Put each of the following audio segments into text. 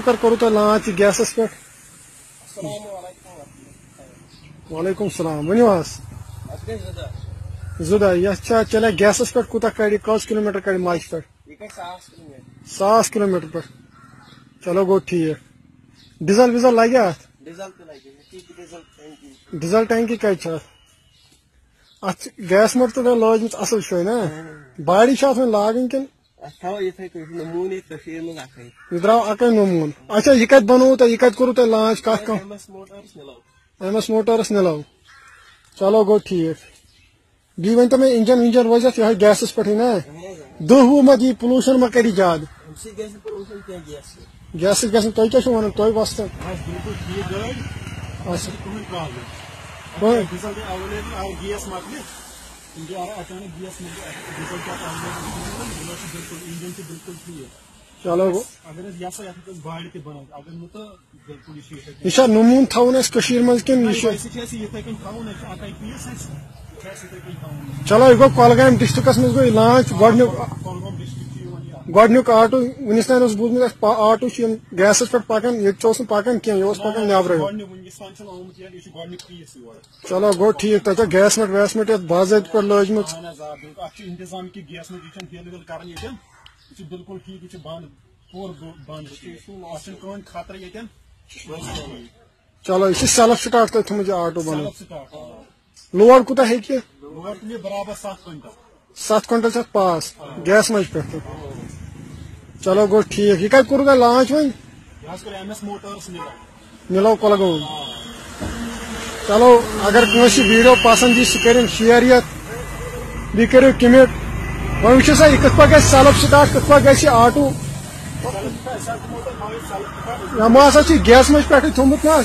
کرو تو لانچ گیسس پہ وعلیکم السلام ونو زدہ یہ چلے گیسس پہ کوتا کڑی کس کلو میٹر کڑی ماچ پہ 1000 کلو میٹر پہ چلو گو ٹھیک ڈیزل ویزل لگہ ات ڈیزل ٹینکی کت ات گیس موٹر تو لجمت اصل شوی نا باڑی ون لاگن کن یہ درو اکے نمون اچھا یہ کت بنو تہ یہ کت کرو تہ لانچ کت ایم ایس موٹرس نلو چلو گو ٹھیک بی ون تو میں انجن ونجن روز یہ گیسس پہ نا دہ مت یہ پولوشن ما کری زیادہ گیس گھن تھی کیا ون تھی وسطن چلو یہ نمون تھون مز کن چلو یہ گو کولگام ڈسٹرکس مز گو لانچ گۄڈنیُک آٹو ونس تین بوٗزمُت آٹو گیسس پہ پکان یہ پکان کی یہ پکان نبر چلو گو ٹھیک تک گیس مٹ ویس مٹ باضابطہ پہ لجمت چلو یہ سیلف سٹارٹ تھی تھومت یہ آٹو بن لوڈ کوتاہ ہیٚکہِ 7 کوینٹل پاس گیس مچ پہ چلو گو ٹھیک یہ کت کور لانچ ون ملو کولگام چلو اگر کنس ویڈیو پسند یہ سہ کر شیئر یت بی کرو کمٹ وی وچو سا یہ کت پہ گھر سیلف سٹارٹ کت پہ گھر آٹو ہم ہسا گیس مچ پہ تھومت نا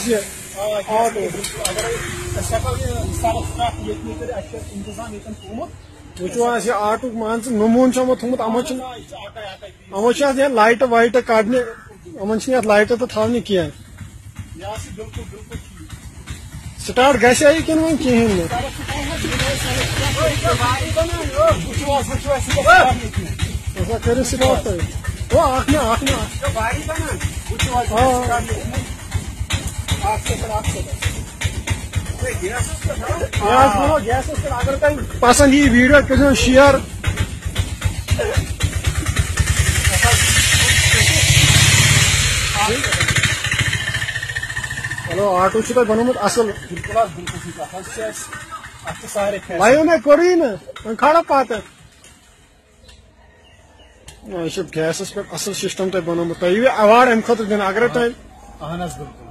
وچو یہ آٹو مان نمون تھومت امو لائٹ وائٹ کڑنے امن لائٹ تو تھونی کی سٹارٹ گھے کن وی کہین کرو سٹارٹ تھی اگر تم پسند یہ ویڈیو کرو شیئر چلو آٹو تہ بنوت اصل لائو میں کوری نا کھڑا پات یہ گیسس پہ اصل سسٹم تہ بنوت تھی ایوارڈ ام خاطر دن اگر تم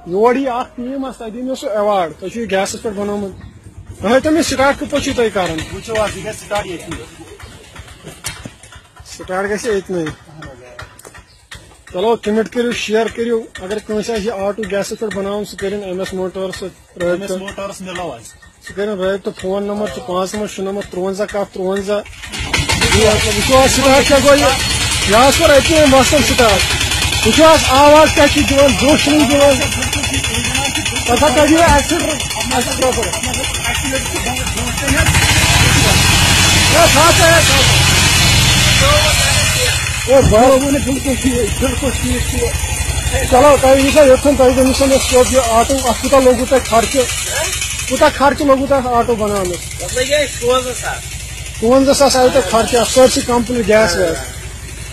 یور یہ ٹیم تھی دن سہ ایوارڈ تھی گیسس پہ بنوت تم سٹارٹ کت پہ تھی کران سٹارٹ گھے اتنے چلو کمٹ کرو شیئر کرو اگر کنس آٹو گیسس پہ بناؤن سہ کر ایم ایس موٹرس سہ کر رابطہ فون نمبر 59693 کاہ 53 وچو سٹارٹ کیا گو یہ کور اتنے وسطن سٹارٹ وچو آواز کیا دان جوش نہیں دان پتہ کڑو بالکل ٹھیک چلو تھی سا یوتھن تھی دس سیوٚد یہ آٹو ات کوٗتاہ لوگوٕ تۄہہِ خرچہ لوگوٕ تۄہہِ آٹو بناونس 55,000 آئی تۄہہِ خرچہ اتھ سٲرسٕے کمپلیٹ گیس ویس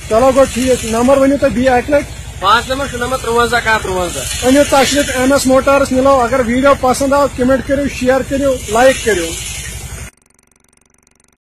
چلو گو ٹھیک نمبر ؤنِو تُہۍ بیٚیہِ اکہِ لٹہِ 59693 أنِو تشریف ایم ایس موٹرس ملو اگر ویڈیو پسند آو کمنٹ کرو شیئر کرو لائک کرو